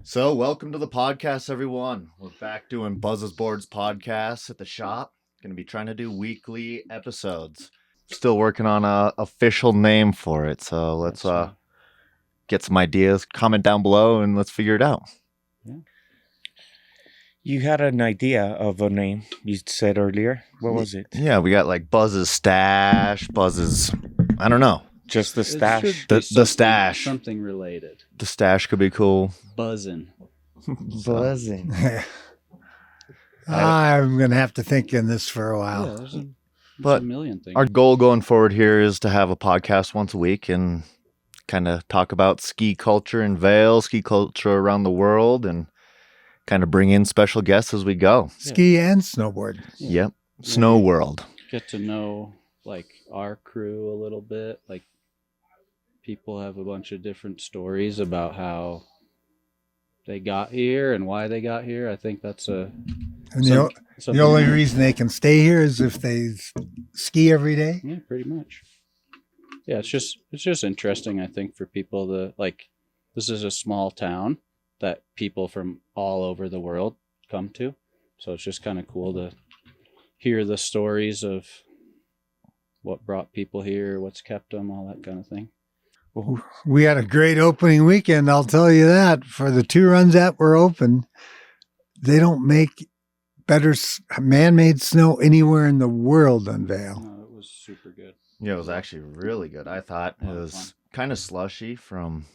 So, welcome to the podcast, everyone. We're back doing Buzz's Boards podcast at the shop. Going to be trying to do weekly episodes. Still working on a official name for it. So let's get some ideas. Comment down below and let's figure it out. Yeah. You had an idea of a name you said earlier. What was it? Yeah, we got like Buzz's Stash, Buzz's, I don't know. Just the stash. The stash. Something related. The stash could be cool. Buzzing. Buzzing. I'm going to have to think in this for a while. Yeah, there's But a million things. Our goal going forward here is to have a podcast once a week and kind of talk about ski culture in Vail, ski culture around the world, and kind of bring in special guests as we go. Ski and snowboard. Yeah. Yep. Snow World. Get to know like our crew a little bit. Like people have a bunch of different stories about how they got here and why they got here. I think that's And the only reason they can stay here is if they ski every day. Yeah, pretty much. Yeah, it's just interesting, I think, for people to like. This is a small town that people from all over the world come to, so it's just kind of cool to hear the stories of what brought people here, what's kept them, all that kind of thing. We had a great opening weekend, I'll tell you that. For the 2 runs that were open, they don't make better man-made snow anywhere in the world than Vail. No, it was super good. Yeah, it was actually really good. I thought it was kind of slushy from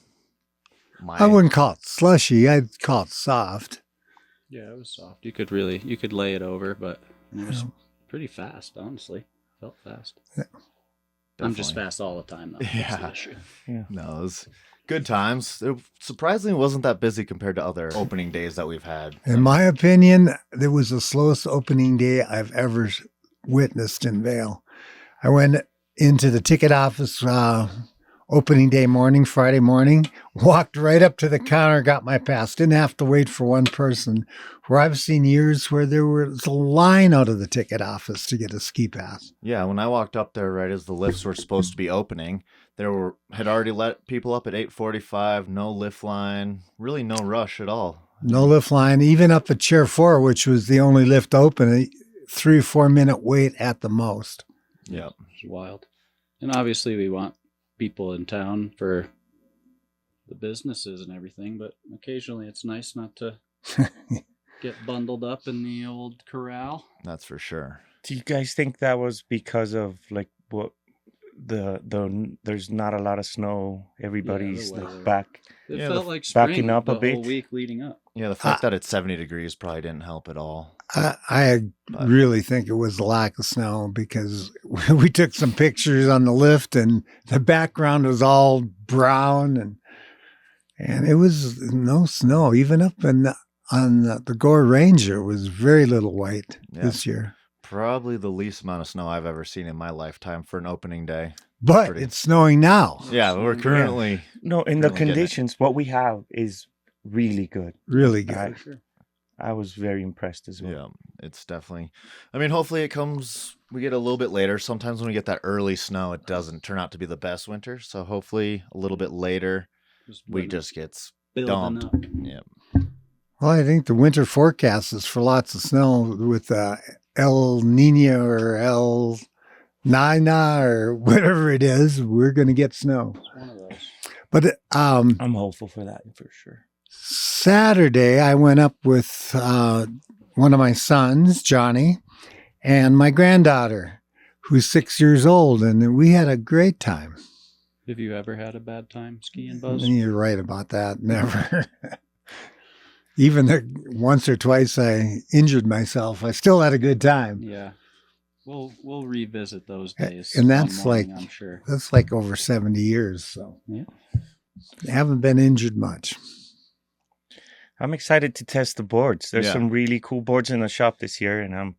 my... I wouldn't call it slushy. I'd call it soft. Yeah, it was soft. You could lay it over, but it was pretty fast, honestly. Felt fast. Yeah. I'm just fast all the time, though. That's Yeah. the issue. No, it was good times. It surprisingly wasn't that busy compared to other opening days that we've had. In my opinion, it was the slowest opening day I've ever witnessed in Vail. I went into the ticket office opening day morning, Friday morning, walked right up to the counter, got my pass. Didn't have to wait for one person. Where I've seen years where there was a line out of the ticket office to get a ski pass. Yeah, when I walked up there right as the lifts were supposed to be opening, had already let people up at 8:45, no lift line, really no rush at all. No lift line, even up at Chair 4, which was the only lift open, a 3 or 4 minute wait at the most. Yeah. It's wild. And obviously we want people in town for the businesses and everything, but occasionally it's nice not to get bundled up in the old corral. That's for sure. Do you guys think that was because of like what there's not a lot of snow? Everybody's the weather. back. It Yeah, felt like spring backing up the a bit. whole week leading up. Yeah, the fact that it's 70 degrees probably didn't help at all. I really think it was the lack of snow because we took some pictures on the lift and the background was all brown and it was no snow. Even up on the Gore Ranger was very little white this year. Probably the least amount of snow I've ever seen in my lifetime for an opening day. But it's snowing now. Yeah, we're currently... No, in the Really getting it. conditions, what we have is really good. Really good. I, I was very impressed as well. Yeah, it's definitely... I mean, hopefully it comes... We get a little bit later. Sometimes when we get that early snow, it doesn't turn out to be the best winter. So hopefully a little bit later, we just gets building dumped. up. Yeah. Well, I think the winter forecast is for lots of snow with El Nino or El Nina or whatever it is. We're going to get snow. One of those. But I'm hopeful for that for sure. Saturday, I went up with one of my sons, Johnny, and my granddaughter, who's 6 years old, and we had a great time. Have you ever had a bad time skiing, Buzz? You're right about that. Never. Even once or twice I injured myself, I still had a good time. Yeah. We'll revisit those days. And that's one morning, like- I'm sure. That's like over 70 years, so Yeah. I haven't been injured much. I'm excited to test the boards. There's Yeah. some really cool boards in the shop this year, and I'm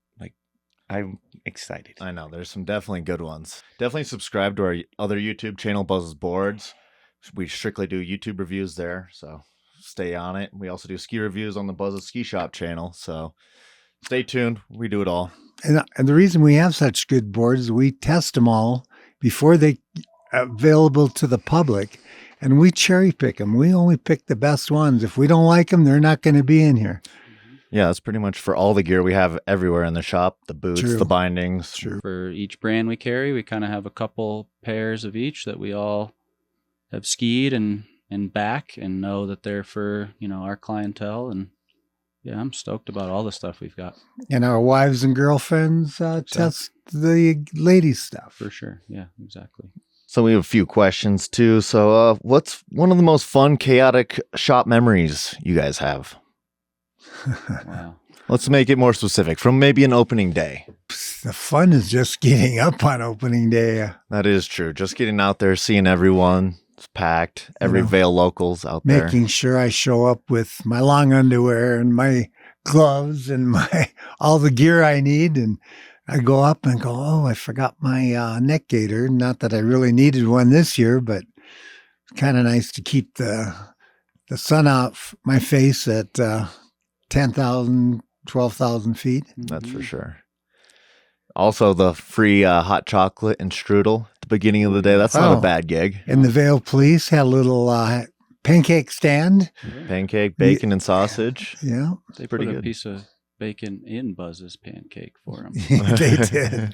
excited. I know. There's some definitely good ones. Definitely subscribe to our other YouTube channel, Buzz's Boards. We strictly do YouTube reviews there, so stay on it. We also do ski reviews on the Buzz's Ski Shop channel, so stay tuned. We do it all. And the reason we have such good boards, we test them all before they available to the public. and we cherry pick them. We only pick the best ones. If we don't like them, they're not going to be in here. Yeah, that's pretty much for all the gear we have everywhere in the shop. The boots, True. the bindings. True. For each brand we carry, we kind of have a couple pairs of each that we all have skied and back and know that they're for, our clientele. And yeah, I'm stoked about all the stuff we've got. And our wives and girlfriends test the ladies' stuff. For sure. Yeah, exactly. So we have a few questions too. So what's one of the most fun, chaotic shop memories you guys have? Wow. Let's make it more specific from maybe an opening day. The fun is just getting up on opening day. That is true. Just getting out there, seeing everyone. It's packed. Every Vail locals out there. Making sure I show up with my long underwear and my gloves and my all the gear I need. And I go up and go, oh, I forgot my neck gaiter. Not that I really needed one this year, but it's kind of nice to keep the sun off my face at 10,000, 12,000 feet. That's for sure. Also, the free hot chocolate and strudel at the beginning of the day. That's not a bad gig. And the Vail police had a little pancake stand. Pancake, bacon, and sausage. Yeah. They Pretty put a good. piece of bacon in Buzz's pancake for him. They did.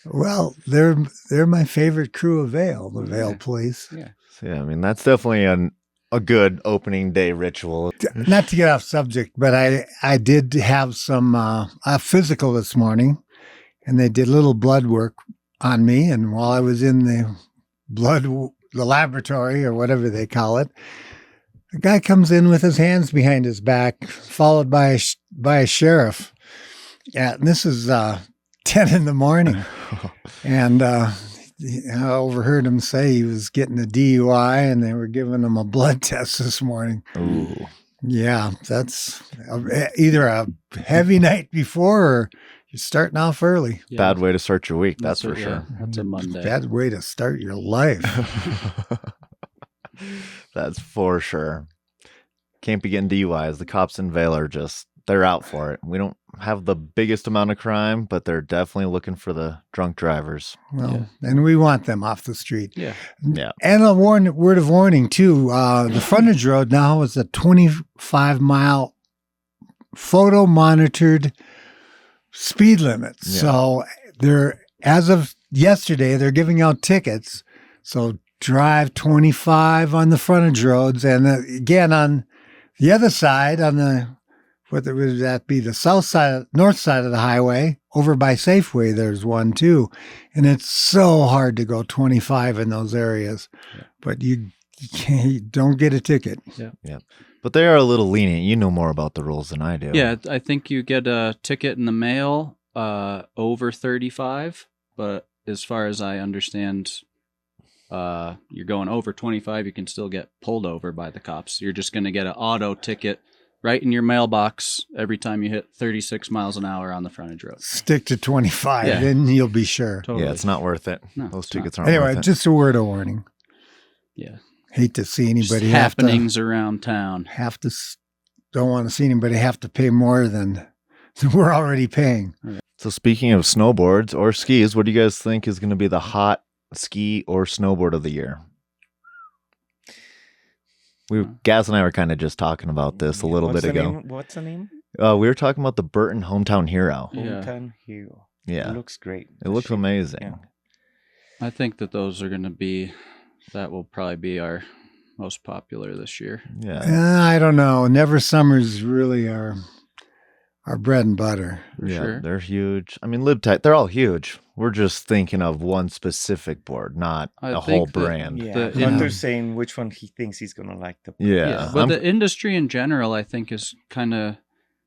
Well, they're my favorite crew of Vail, the Vail police. Yeah. So, yeah, I mean, that's definitely a good opening day ritual. Not to get off subject, but I did have some a physical this morning, and they did a little blood work on me. And while I was in the laboratory or whatever they call it, a guy comes in with his hands behind his back, followed by a sheriff. Yeah, and this is 10 in the morning, and I overheard him say he was getting a DUI, and they were giving him a blood test this morning. Ooh. Yeah, that's either a heavy night before or you're starting off early. Yeah. Bad way to start your week, that's for yeah, sure. That's a Monday. Bad way to start your life. That's for sure. Can't be getting DUIs. The cops in Vail are they're out for it. We don't have the biggest amount of crime, but they're definitely looking for the drunk drivers. Well, and we want them off the street. Yeah. Yeah. And a word of warning, too. The frontage road now is a 25-mile photo-monitored speed limit. Yeah. So as of yesterday, they're giving out tickets. So drive 25 on the frontage roads. And again, on the other side, on the, what would that be? The north side of the highway, over by Safeway, there's one too. And it's so hard to go 25 in those areas. Yeah. But you don't get a ticket. Yeah. But they are a little lenient. You know more about the rules than I do. Yeah, I think you get a ticket in the mail over 35, but as far as I understand, you're going over 25, you can still get pulled over by the cops. You're just going to get an auto ticket right in your mailbox every time you hit 36 miles an hour on the frontage road. Stick to 25, Yeah. then you'll be sure. Totally. Yeah, it's not worth it. No, Those it's tickets aren't Anyway, worth it. just a word of warning. Yeah. Hate to see Just anybody have happenings around town. to don't want to see anybody have to pay more than we're already paying. So speaking of snowboards or skis, what do you guys think is going to be the hot ski or snowboard of the year? Gaz and I were kind of just talking about this a little bit ago. What's the name? We were talking about the Burton Hometown Hero. Yeah. Hometown Hero. Yeah. It looks great. It looks amazing. Yeah. I think that those are going to be, that will probably be our most popular this year. Yeah. I don't know. Never Summer's really our bread and butter. For Yeah, sure. they're huge. I mean, LibTech, they're all huge. We're just thinking of one specific board, not I a think whole that- brand. Yeah. The- Hunter's saying which one he thinks he's going to like the Yeah. But I'm- the industry in general, I think, is kind of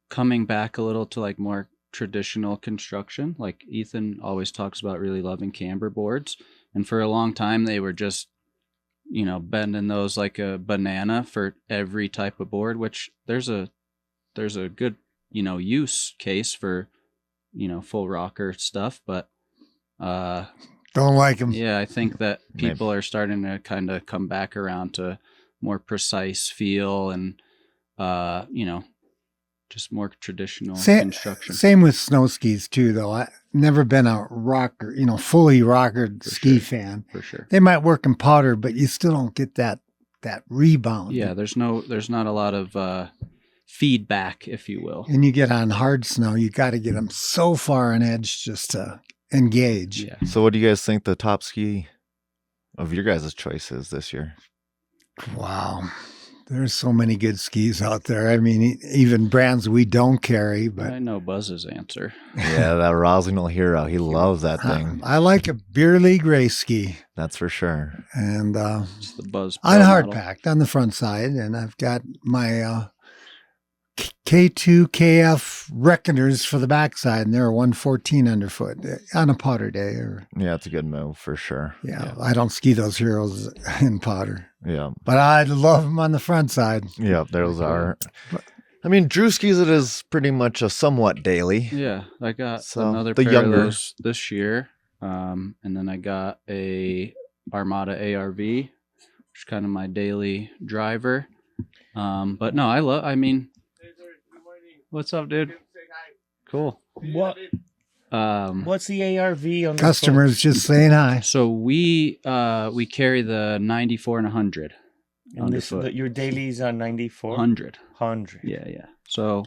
coming back a little to like more traditional construction. Like Ethan always talks about really loving camber boards. And for a long time, they were just, bending those like a banana for every type of board, which there's a good, use case for, full rocker stuff. But Don't like them. yeah, I think that people are starting to kind of come back around to more precise feel and, just more traditional construction. Same with snow skis too, though. I've never been a rocker, fully rockered ski fan. For sure. They might work in powder, but you still don't get that that rebound. Yeah, there's not a lot of feedback, if you will. And you get on hard snow, you got to get them so far on edge just to engage. Yeah. So what do you guys think the top ski of your guys' choice is this year? Wow. There's so many good skis out there. I mean, even brands we don't carry, but I know Buzz's answer. Yeah, that Rossignol Hero. He loves that thing. I like a beer league race ski. That's for sure. And It's the Buzz on Pro hard model. packed on the front side, and I've got my K2 KF Reckoners for the backside, and they're a 114 underfoot on a powder day. Or Yeah, it's a good move for sure. yeah, I don't ski those heroes in powder, Yeah. but I love them on the front side. Yeah, those are. I mean, Drew skis it is pretty much a somewhat daily. Yeah, I got So, another the pair younger- of those this year, and then I got a Armada ARV, which is kind of my daily driver. But no, I mean, what's up, dude? Cool. What? Um, What's the ARV on the Customers just saying hi. so we carry the 94 and 100. phone? And this, underfoot. your dailies on 94? 100. 100. Yeah. So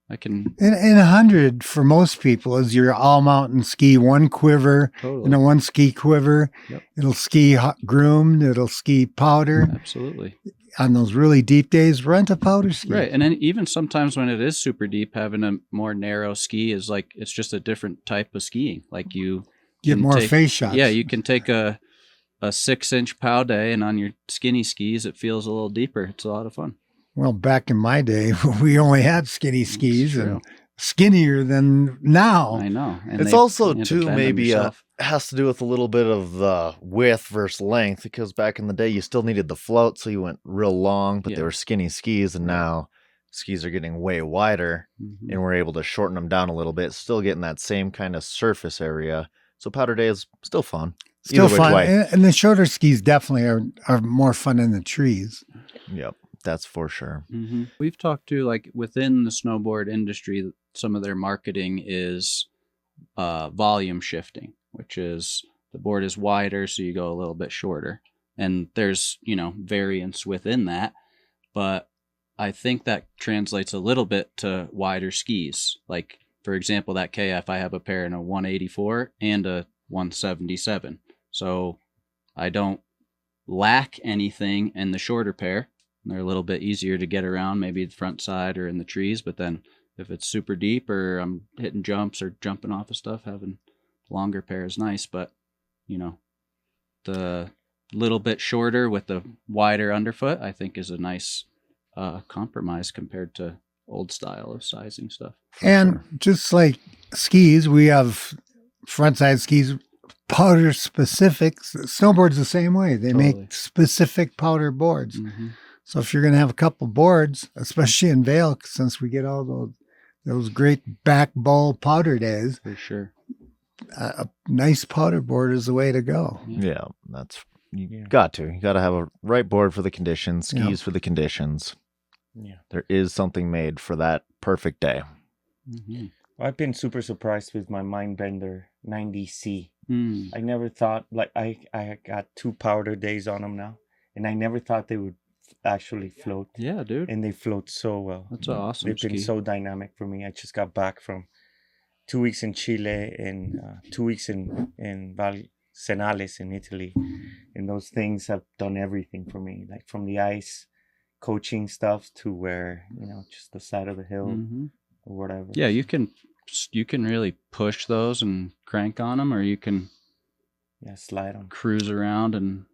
I can And 100 for most people is your all mountain ski, one quiver, totally. and a one ski quiver. Yep. It'll ski groomed, it'll ski powder. Absolutely. On those really deep days, rent a powder ski. Right. And then even sometimes when it is super deep, having a more narrow ski is like, it's just a different type of skiing. Like you Get can more take- face shots. Yeah, you can take a 6-inch pow day, and on your skinny skis, it feels a little deeper. It's a lot of fun. Well, back in my day, we only had skinny skis true. and skinnier than now. I know. And It's they- also you have to too bend them maybe yourself. has to do with a little bit of the width versus length, because back in the day you still needed the float, so you went real long, but they Yeah. were skinny skis, and now skis are getting way wider, Mhm. and we're able to shorten them down a little bit, still getting that same kind of surface area. So powder day is still fun. Still Either which fun. way. And the shorter skis definitely are more fun in the trees. Yep, that's for sure. Mhm. We've talked to, like, within the snowboard industry, some of their marketing is volume shifting, which is the board is wider, so you go a little bit shorter. And there's, variance within that. But I think that translates a little bit to wider skis. Like, for example, that KF, I have a pair in a 184 and a 177. So I don't lack anything in the shorter pair. They're a little bit easier to get around, maybe the front side or in the trees. But then if it's super deep or I'm hitting jumps or jumping off of stuff, having longer pair is nice. But, the little bit shorter with the wider underfoot, I think is a nice compromise compared to old style of sizing stuff. And just like skis, we have front side skis, powder specific. Snowboard's the same way. They Totally. make specific powder boards. Mhm. So if you're going to have a couple boards, especially in Vail, since we get all those great back bowl powder days, For sure. a nice powder board is the way to go. Yeah, that's you Yeah. got to. You got to have a right board for the conditions, skis Yeah. for the conditions. Yeah. There is something made for that perfect day. Mhm. I've been super surprised with my Mindbender 90C. Mm. I never thought, like, I got 2 powder days on them now, and I never thought they would actually float. Yeah, dude. And they float so well. That's an awesome They've been ski. so dynamic for me. I just got back from 2 weeks in Chile and 2 weeks in Val Senales in Italy. And those things have done everything for me, like from the ice coaching stuff to where, just the side of the hill Mhm. or whatever. Yeah, you can really push those and crank on them, or you can Yeah, slide them. cruise around and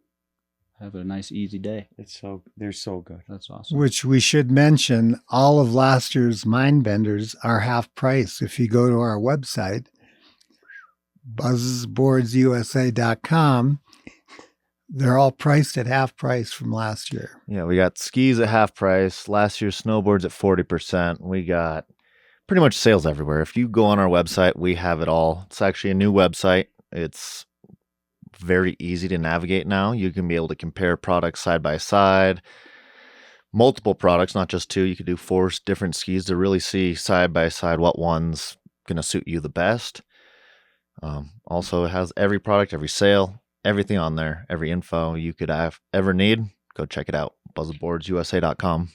have a nice easy day. They're so good. That's awesome. Which we should mention, all of last year's Mindbenders are half price. If you go to our website, buzzboardsusa.com, they're all priced at half price from last year. Yeah, we got skis at half price. Last year's snowboards at 40%. We got pretty much sales everywhere. If you go on our website, we have it all. It's actually a new website. It's very easy to navigate now. You can be able to compare products side by side, multiple products, not just 2. You could do 4 different skis to really see side by side what one's going to suit you the best. Also, it has every product, every sale, everything on there, every info you could ever need. go check it out. buzzboardsusa.com.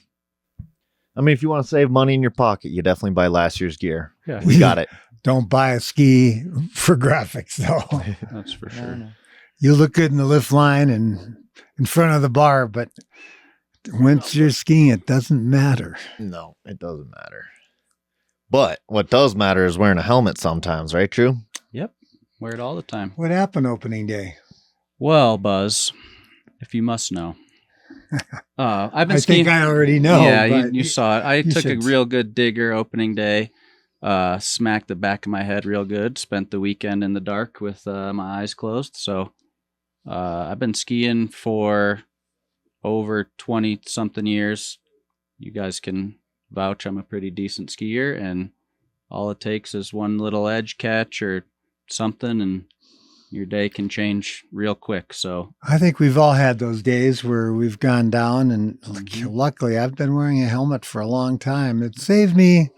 I mean, if you want to save money in your pocket, you definitely buy last year's gear. Yeah, We got it. Don't buy a ski for graphics, though. that's for No, sure. no. You look good in the lift line and in front of the bar, but once you're skiing, it doesn't matter. No, it doesn't matter. But what does matter is wearing a helmet sometimes, right, Drew? Yep, wear it all the time. What happened opening day? Well, Buzz, if you must know, I've been I skiing. think I already know. yeah, but you saw it. I you took a should- real good digger opening day. Smacked the back of my head real good. Spent the weekend in the dark with my eyes closed. So I've been skiing for over 20 something years. You guys can vouch I'm a pretty decent skier, and all it takes is one little edge catch or something, and your day can change real quick. So I think we've all had those days where we've gone down, and luckily I've been wearing a helmet for a long time. It saved me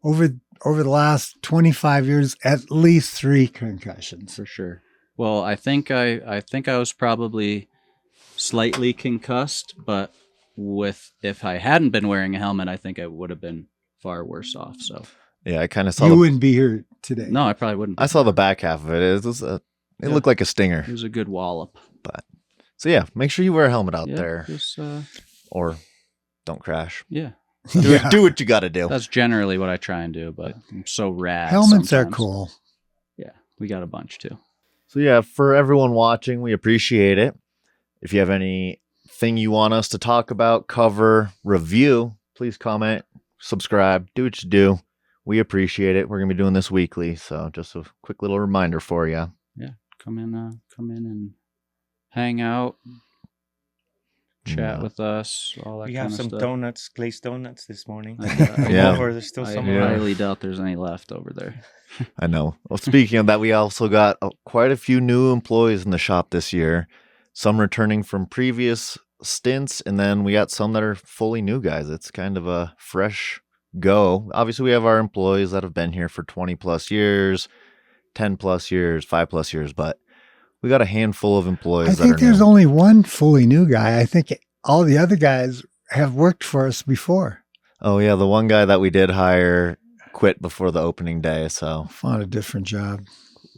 over the last 25 years at least 3 concussions. for sure. Well, I think I was probably slightly concussed, but if I hadn't been wearing a helmet, I think I would have been far worse off. So Yeah, I kind of saw. You wouldn't be here today. no, I probably wouldn't. I saw the back half of it. It Yeah. looked like a stinger. It was a good wallop. So yeah, make sure you wear a helmet out Yeah, there, just, or don't crash. yeah. Yeah. Do what you got to do. That's generally what I try and do, but I'm so rad. Helmets are sometimes. cool. Yeah, we got a bunch too. So yeah, for everyone watching, we appreciate it. If you have anything you want us to talk about, cover, review, please comment, subscribe, do what you do. We appreciate it. We're gonna be doing this weekly, so just a quick little reminder for you. Come in and hang out, chat Yeah. with us, all that We kind have of some stuff. donuts, glazed donuts this morning. I Yeah. Over, there's still I some Yeah. highly doubt there's any left over there. I know. Well, speaking of that, we also got quite a few new employees in the shop this year. Some returning from previous stints, and then we got some that are fully new guys. It's kind of a fresh go. Obviously, we have our employees that have been here for 20 plus years, 10 plus years, 5 plus years, but we got a handful of employees I that think are there's new. only one fully new guy. I think all the other guys have worked for us before. Oh, yeah. The one guy that we did hire quit before the opening day. So, Found a different job.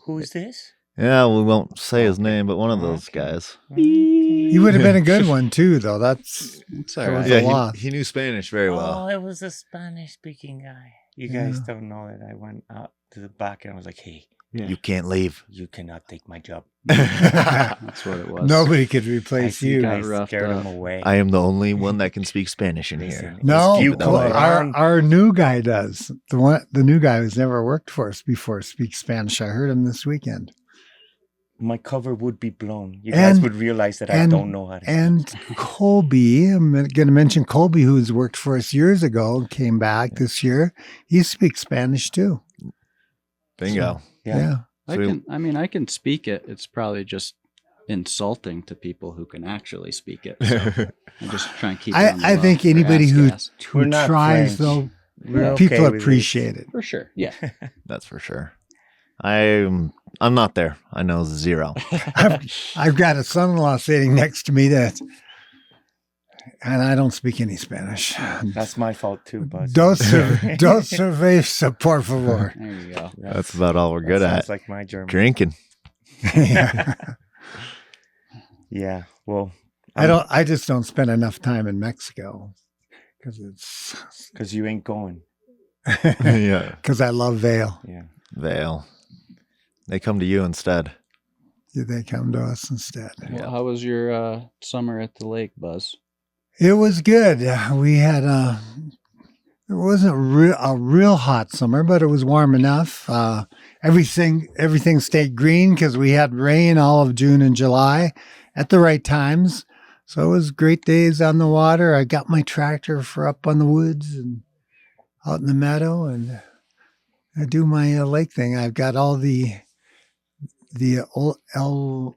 Who is this? yeah, we won't say his Okay. name, but one of those Okay. guys. He would have been a good one too, though. That's It's That all was right. a Yeah, lot. he knew Spanish very well. Oh, it was a Spanish speaking guy. You guys don't know that I went out to the back and I was like, hey, You can't leave. you cannot take my job. That's what it was. nobody could I replace think you. got I roughed scared up. him away. I am the only one that can speak Spanish in here. Listen, No, if you that come way. around, our new guy does. The new guy who's never worked for us before speaks Spanish. I heard him this weekend. my cover would be blown. You guys And- would realize that I and- don't know how to. And Colby, I'm going to mention Colby, who's worked for us years ago, came back this year. He speaks Spanish too. Bingo. Yeah. I can speak it. It's probably just insulting to people who can actually speak it. So I'm just trying to keep. it on the I low think for anybody ass who, gas. We're who not tries, French. though, We're people okay with it. appreciate it. For sure. Yeah. That's for sure. I'm not there. I know 0. I've got a son-in-law sitting next to me and I don't speak any Spanish. That's my fault too, Buzz. Dos cerveza, por favor. There you go. That's about all we're good Sounds at. like my German. Drinking. Yeah. Yeah. Well, I just don't spend enough time in Mexico because you ain't going. Yeah. because I love Vail. Yeah. Vail. They come to you instead. They come to us instead. Well, how was your summer at the lake, Buzz? It was good. We had it wasn't a real hot summer, but it was warm enough. Everything stayed green because we had rain all of June and July at the right times. So it was great days on the water. I got my tractor for up on the woods and out in the meadow, and I do my lake thing. I've got all the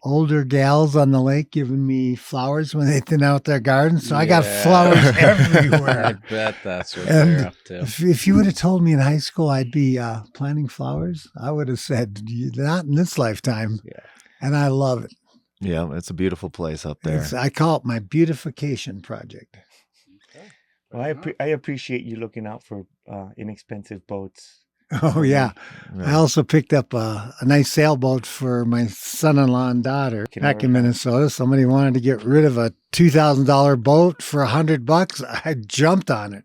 older gals on the lake giving me flowers when they thin out their gardens. So I got Yeah. flowers I everywhere. bet that's what And they're up to. If you would have told me in high school I'd be planting flowers, I would have said, not in this lifetime. Yeah. And I love it. Yeah, it's a beautiful place up there. I call it my beautification project. Well, I appreciate you looking out for inexpensive boats. Oh, yeah. Yeah. I also picked up a nice sailboat for my son-in-law and daughter Can back never in have- Minnesota. Somebody wanted to get rid of a $2,000 boat for $100. I jumped on it.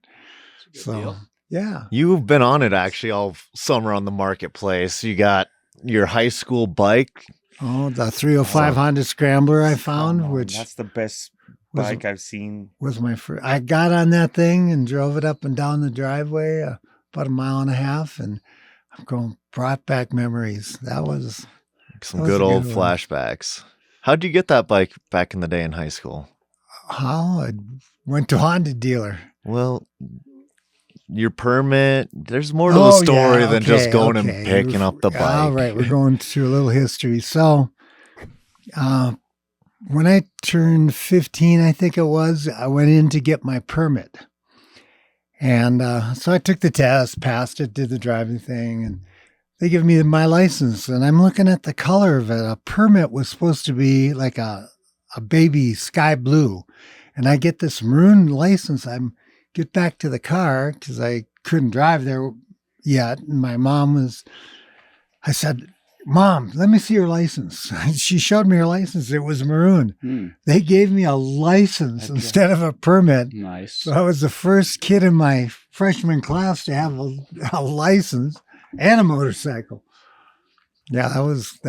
So, yeah. You've been on it actually all summer on the marketplace. You got your high school bike. Oh, the 305 Oh. Honda Scrambler I Come found, on, which that's the best was- bike I've seen. was my first. I got on that thing and drove it up and down the driveway about a mile and a half, and I'm going brought back memories. That was Some That was good a old good one. flashbacks. How'd you get that bike back in the day in high school? how I went to a Honda dealer. Well, your permit, there's more to the Oh, story yeah, than just okay, going okay. and picking up the bike. All right, we're going through a little history. So, when I turned 15, I think it was, I went in to get my permit. And so I took the test, passed it, did the driving thing, and they give me my license. And I'm looking at the color of it. A permit was supposed to be like a baby sky blue. And I get this maroon license. Get back to the car because I couldn't drive there yet. And my mom I said, Mom, let me see your license. She showed me her license. It was maroon. They gave me a license Okay. instead of a permit. Nice. So I was the first kid in my freshman class to have a license and a motorcycle. Yeah, that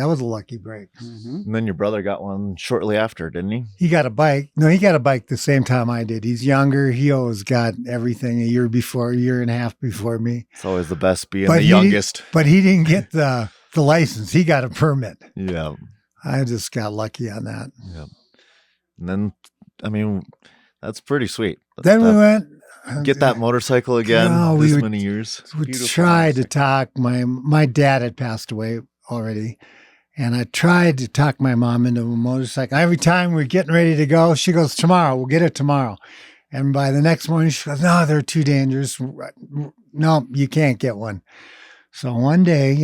was a lucky break. Mhm. And then your brother got one shortly after, didn't he? He got a bike. No, he got a bike the same time I did. He's younger. He always got everything a year and a half before me. It's always the best being But the he youngest. But he didn't get the license. He got a permit. Yeah. I just got lucky on that. Yeah. And then, I mean, that's pretty sweet. Then we went. Get that motorcycle again No, this we would- many years. We Beautiful tried to motorcycle. talk. My dad had passed away already. And I tried to talk my mom into a motorcycle. Every time we're getting ready to go, she goes, tomorrow, we'll get it tomorrow. And by the next morning, she goes, no, they're too dangerous. No, you can't get one. So one day, I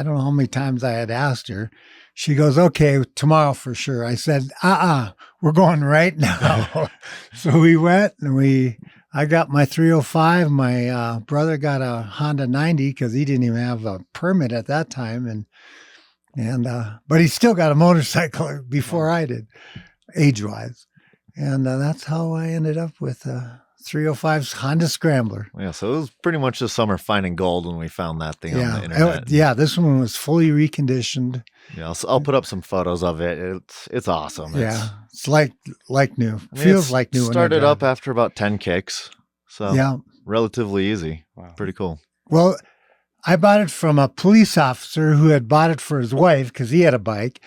don't know how many times I had asked her. She goes, okay, tomorrow for sure. I said, we're going right now. So we went and I got my 305. My brother got a Honda 90 because he didn't even have a permit at that time. But he still got a motorcycle before I did, age-wise. And that's how I ended up with 305's Honda Scrambler. Yeah, so it was pretty much this summer finding gold when we found that thing on the Yeah, internet. yeah. This one was fully reconditioned. Yeah, I'll put up some photos of it. It's awesome. Yeah, it's like new. I mean, Feels it's like new. when I Started drive up after about 10 kicks. So Yeah. relatively easy. Wow. Pretty cool. Well, I bought it from a police officer who had bought it for his wife because he had a bike,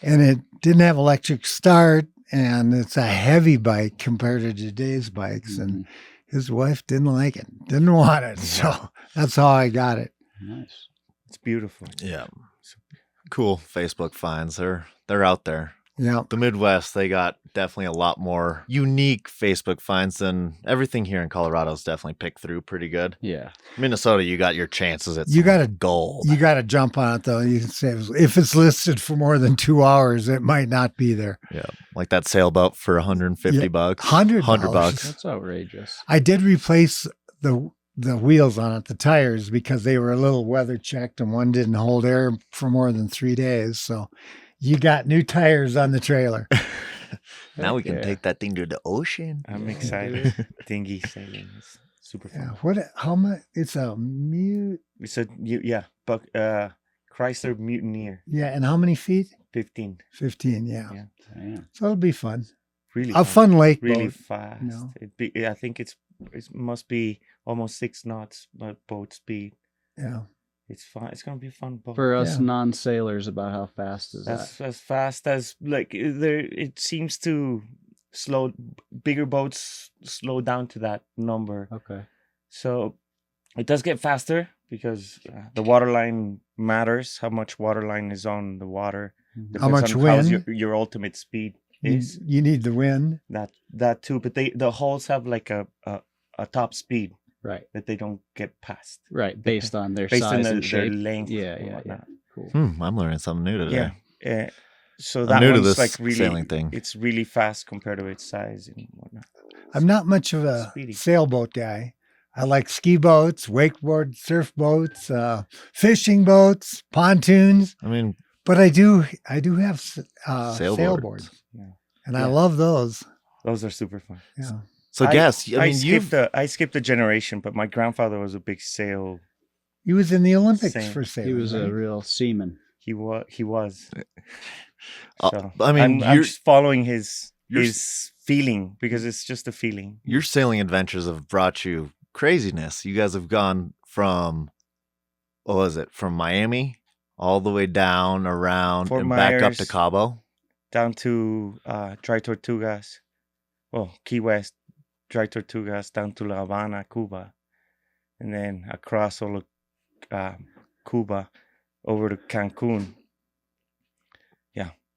and it didn't have electric start, and it's a heavy bike compared to today's bikes, and his wife didn't like it, didn't want it, so that's how I got it. Nice. It's beautiful. Yeah. Cool Facebook finds. They're out there. Yeah, The Midwest, they got definitely a lot more unique Facebook finds than everything here in Colorado's definitely picked through pretty good. Yeah. Minnesota, you got your chances at You some gotta- gold. you got to jump on it though. You can say if it's listed for more than 2 hours, it might not be there. Yeah, like that sailboat for 150 Yeah, bucks. $100. $100. That's outrageous. I did replace the wheels on it, the tires, because they were a little weather checked and one didn't hold air for more than 3 days. So you got new tires on the trailer. Now we can Yeah. take that thing to the ocean. I'm excited. Dinghy sailing is super Yeah. fun. How much? It's a mute. So Chrysler Mutineer, Yeah. And how many feet? 15. 15. Yeah. Yeah. Damn. So it'll be fun. Really A fun lake really boat. fast. No. I think it must be almost 6 knots boat speed. Yeah. It's fun. It's gonna be a fun boat. For us Yeah. non-sailors, about how fast is That's that? as fast as it seems to slow. Bigger boats slow down to that number. Okay. So it does get faster because the water line matters. How much water line is on the water. Mhm. How much Depends on how's wind? your ultimate speed You, is. you need the wind. That too. But the hulls have like a top speed Right. that they don't get past Right. Based on their based on size and their shape. length. Yeah. and Yeah. Yeah. whatnot. Cool. I'm learning something new today. Yeah. So I'm that new to one's this like really, sailing thing. it's really fast compared to its size and whatnot. I'm not much of a Speedy. sailboat guy. I like ski boats, wakeboard, surf boats, fishing boats, pontoons. I mean, But I do have Sailboards. sailboards, Yeah. and I Yeah. love those. Those are super fun. Yeah. so guess. I mean, you've I skipped a generation, but my grandfather was a big sail. He was in the Olympics Same. for sailing. He was a right? real seaman. He was. Uh, So I mean, I'm you're- just following his you're- feeling because it's just a feeling. your sailing adventures have brought you craziness. You guys have gone from, what was it, from Miami all the way down around Fort and back up to Myers. Cabo. Down to Dry Tortugas, Key West, Dry Tortugas, down to La Habana, Cuba, and then across all of Cuba over to Cancun.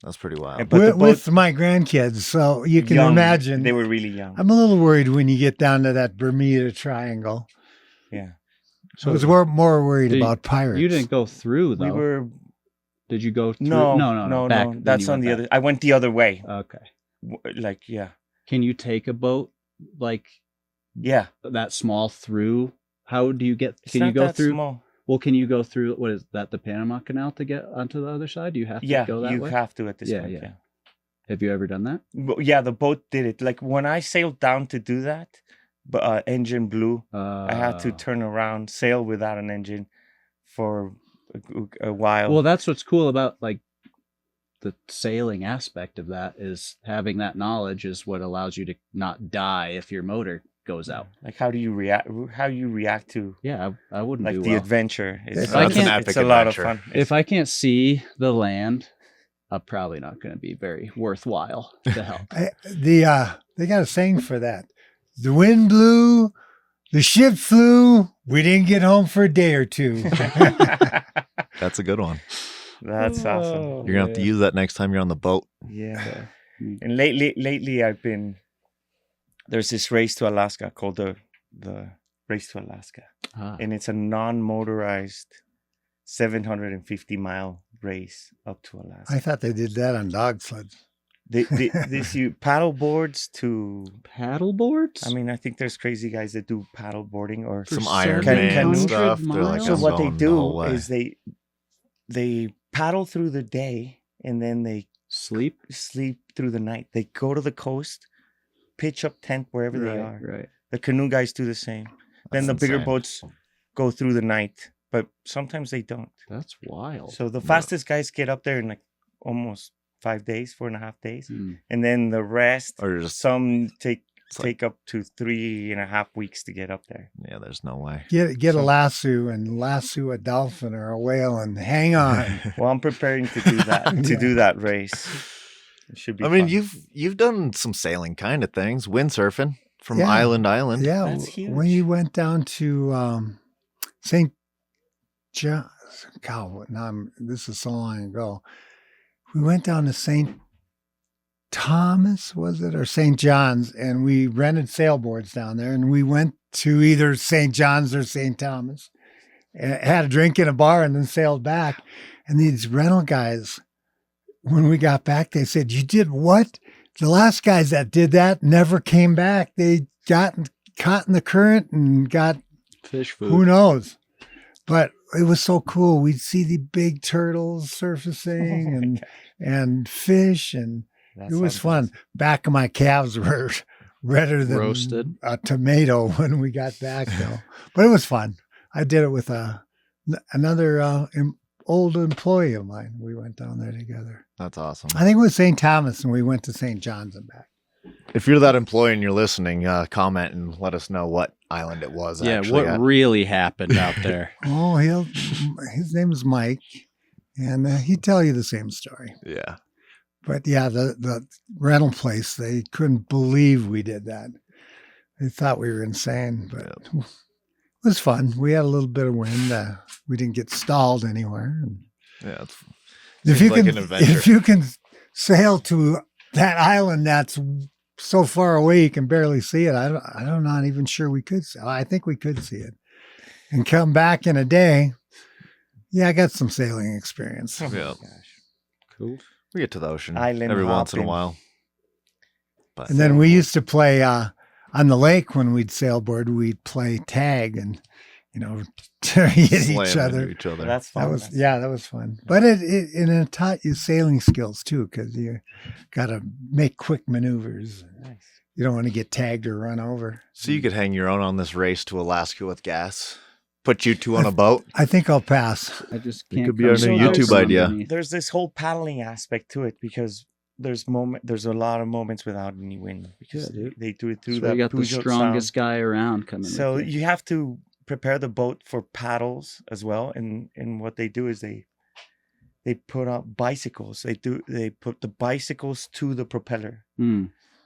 That's pretty wild. But the with my grandkids, so you can young, imagine. they were really young. I'm a little worried when you get down to that Bermuda Triangle. Yeah, I was more worried Did- about pirates. You didn't go through though. we were. Did you go through? No, no. Back when That's you on went the back. other. I went the other way. Okay. Yeah, Can you take a boat like yeah. that small through? How do you get? It's Can you not go that through? small. Well, can you go through? What is that? The Panama Canal to get onto the other side? Do you have to Yeah, go that you way? have to at this Yeah, point. yeah. Yeah. Have you ever done that? Well, yeah, the boat did it. Like when I sailed down to do that, but engine blew. I had to turn around, sail without an engine for a while. Well, that's what's cool about like the sailing aspect of that is having that knowledge is what allows you to not die if your motor goes out. Like how do you react? How you react to Yeah, I wouldn't like do the well. adventure? That's an epic it's a lot of adventure. fun. If I can't see the land, I'm probably not going to be very worthwhile to help. They got a saying for that. The wind blew, the ship flew. We didn't get home for a day or two. That's a good one. That's awesome. Oh, You're gonna have to use that next time you're on the boat. Yeah. And lately I've been. There's this race to Alaska called the Race to Alaska, and it's a non-motorized 750-mile race up to Alaska. I thought they did that on dog sleds. This you paddle boards to. Paddle boards? I mean, I think there's crazy guys that do paddle boarding or For Some 700 Iron Man miles? stuff. They're like, So I'm what they going the whole do way. is they paddle through the day and then they Sleep? sleep through the night. They go to the coast, pitch up tent wherever they are. Right. The canoe guys do the same. Then That's the bigger insane. boats go through the night, but sometimes they don't. That's wild. So the fastest guys get up there in like almost 5 days, 4.5 days, Hmm. and then the rest, Or just some take like- up to 3.5 weeks to get up there. yeah, there's no way. Get a So- lasso and lasso a dolphin or a whale and hang on. Well, I'm preparing to do that do that race. It should be. I mean, fun. you've done some sailing kind of things, windsurfing from Yeah. island to island. Yeah, That's when huge. you went down to St. John, God, this is so long ago. We went down to St. Thomas, was it, or St. John's, and we rented sailboards down there, and we went to either St. John's or St. Thomas, and had a drink in a bar, and then sailed back. And these rental guys, when we got back, they said, "You did what? The last guys that did that never came back. They got caught in the current and got Fish food. who knows." But it was so cool. We'd see the big turtles surfacing and fish, and That it was sounds fun. awesome. Back of my calves were redder than Roasted. a tomato when we got back, though. But it was fun. I did it with another old employee of mine. We went down there together. That's awesome. I think it was St. Thomas, and we went to St. John's and back. If you're that employee and you're listening, comment and let us know what island it was. Yeah, actually what at. really happened out there? Oh, his name is Mike, and he'd tell you the same story. Yeah. But yeah, the rental place, they couldn't believe we did that. They thought we were insane, but it was fun. We had a little bit of wind. We didn't get stalled anywhere. Yeah. If Seems you like can, an adventure. if you can sail to that island that's so far away you can barely see it, I'm not even sure we could. I think we could see it and come back in a day. Yeah, I got some sailing experience. Oh my Yeah. gosh. Cool. We get to the ocean Island every once in a hopping. while. But And then we used to play on the lake when we'd sailboard. We'd play tag and hit slam each into other. each other. That's fun. That was fun. But it taught you sailing skills too, because you got to make quick maneuvers. Nice. You don't want to get tagged or run over. So you could hang your own on this race to Alaska with gas. Put you two on a boat. I think I'll pass. I just It can't. could be come our new out YouTube from idea. underneath. There's this whole paddling aspect to it because there's a lot of moments without any wind because Yeah, dude. they do it through So that we got the Puget strongest Sound. guy around coming. So with you. you have to prepare the boat for paddles as well, and what they do is they put up bicycles. They put the bicycles to the propeller,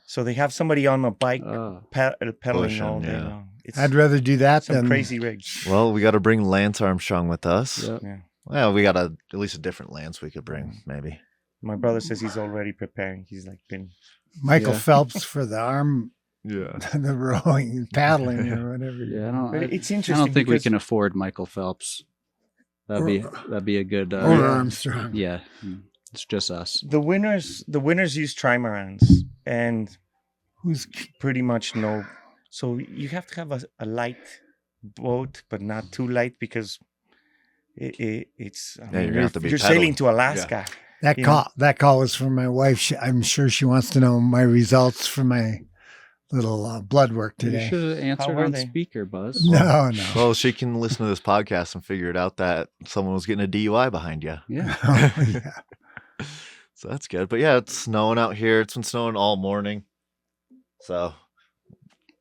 so they have somebody on a bike Oh. pedaling Pushing, all day yeah. long. It's I'd rather do that some than crazy rigs. Well, we got to bring Lance Armstrong with us. Yep. Yeah. Well, we got at least a different Lance we could bring, maybe. My brother says he's already preparing. He's like been Michael Yeah. Phelps for the arm, Yeah. the rowing, paddling, or whatever. Yeah, But it's I interesting. don't think we because can afford Michael Phelps. That'd be a good. Or Armstrong. Yeah, it's just us. the winners use trimarans and Who's pretty much no. So you have to have a light boat, but not too light because it's. I Yeah, mean, you're gonna have to be you're pedaling. sailing to Alaska. that Yeah. call? That call was from my wife. I'm sure she wants to know my results for my little blood work You today. should have answered were on they? speaker, Buzz. No, no. Well, she can listen to this podcast and figure it out that someone was getting a DUI behind you. Yeah. Oh, yeah. So that's good. But yeah, it's snowing out here. It's been snowing all morning. So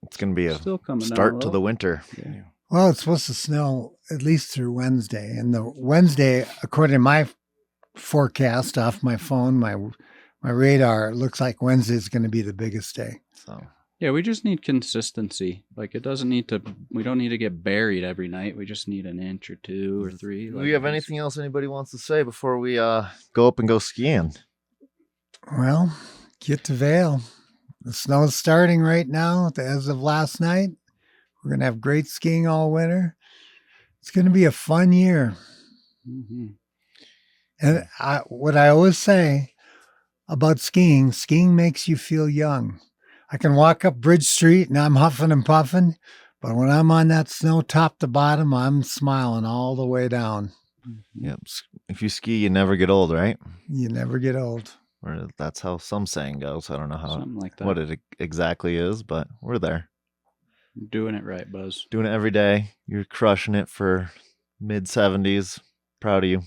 it's going to be a Still coming down a start to little. the winter. Yeah. Well, it's supposed to snow at least through Wednesday. And the Wednesday, according to my forecast off my phone, my radar, it looks like Wednesday is going to be the biggest day. So Yeah, we just need consistency. Like it doesn't need to. We don't need to get buried every night. We just need an inch or two or three. do like we have it's- anything else anybody wants to say before we go up and go skiing? Well, get to Vail. The snow's starting right now as of last night. We're going to have great skiing all winter. It's going to be a fun year. Mhm. And what I always say about skiing makes you feel young. I can walk up Bridge Street and I'm huffing and puffing, but when I'm on that snow top to bottom, I'm smiling all the way down. Yep. If you ski, you never get old, right? You never get old. Or that's how some saying goes. I don't know how Something like that. what it exactly is, but we're there. Doing it right, Buzz. Doing it every day. You're crushing it for mid 70s. Proud of you.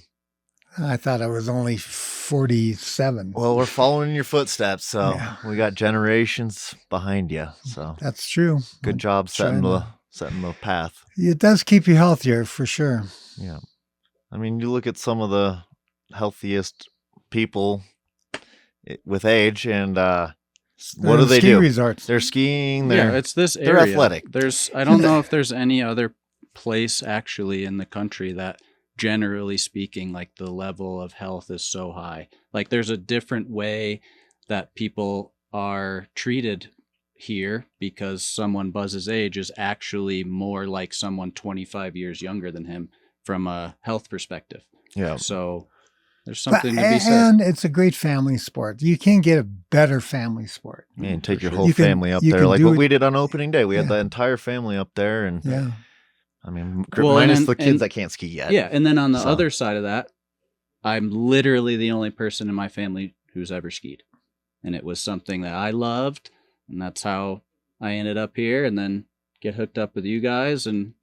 I thought I was only 47. Well, we're following in your footsteps, so Yeah. we got generations behind you. So That's true. good job setting trying the path. It does keep you healthier for sure. Yeah. I mean, you look at some of the healthiest people with age, and what do they Ski do? resorts. They're skiing. Yeah, They're it's this they're area. athletic. I don't know if there's any other place actually in the country that, generally speaking, like the level of health is so high. Like there's a different way that people are treated here because someone Buzz's age is actually more like someone 25 years younger than him from a health perspective. yeah. So there's But- something to be said. and it's a great family sport. You can't get a better family sport. And take your sure. whole You can- family up you there, can like do what it- we did on opening day. We had Yeah. the entire family up there, and Yeah. I mean, Well, minus and- the kids and- that can't ski yet. Yeah, and then on the So- other side of that, I'm literally the only person in my family who's ever skied. And it was something that I loved, and that's how I ended up here and then get hooked up with you guys and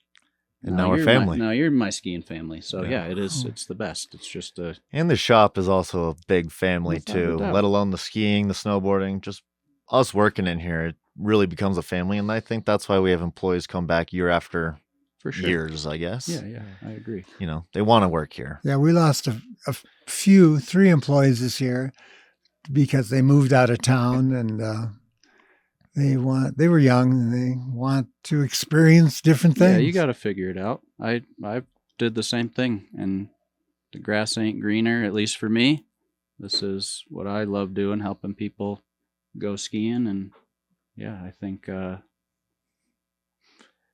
now we're you're family. now you're my skiing family. So Yeah. yeah, it's the best. It's just a And the shop is also a big family Without a too, doubt. let alone the skiing, the snowboarding, just us working in here. It really becomes a family. And I think that's why we have employees come back year after for sure. years, I guess. Yeah, I agree. You know, they want to work here. Yeah, we lost a three employees this year because they moved out of town and they were young and they want to experience different things. Yeah, you got to figure it out. I did the same thing, and the grass ain't greener, at least for me. This is what I love doing, helping people go skiing, and yeah, I think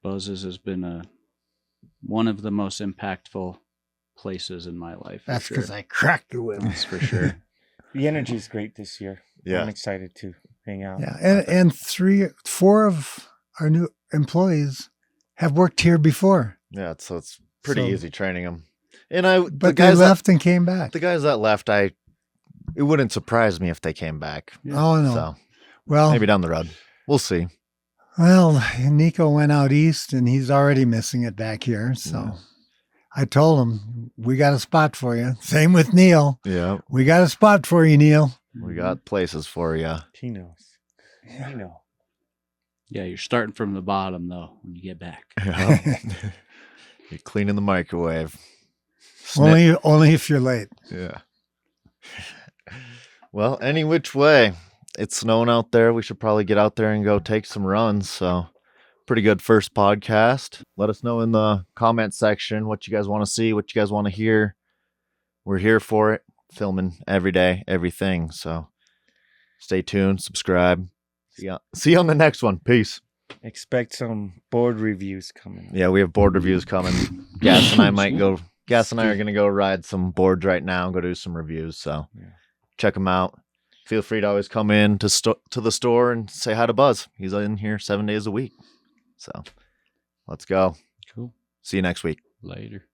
Buzz's has been one of the most impactful places in my life. for That's because sure. I cracked the whip. That's for sure. The energy is great this year. Yeah. I'm excited to hang out. Yeah, and 4 of our new employees have worked here before, Yeah, so it's pretty So- easy training them. And the but they guys left and came back. the guys that left, it wouldn't surprise me if they came back. Oh no! So Well, maybe down the road, we'll see. Well, Nico went out east and he's already missing it back here. So Yeah. I told him, we got a spot for you. Same with Neil. Yeah, We got a spot for you, Neil. we got places for you. He knows. I know. Yeah, you're starting from the bottom though when you get back. You're cleaning the microwave. Snip. Only if you're late. Yeah. Well, any which way, it's snowing out there. We should probably get out there and go take some runs. So, pretty good first podcast. Let us know in the comment section what you guys want to see, what you guys want to hear. We're here for it, filming every day, everything. So, stay tuned, subscribe. See you on the next one. Peace. Expect some board reviews coming. Yeah, we have board reviews coming. Gas and I are going to go ride some boards right now and go do some reviews. So Yeah. check them out. Feel free to always come in to the store and say hi to Buzz. He's in here 7 days a week. So let's go. Cool. See you next week. Later.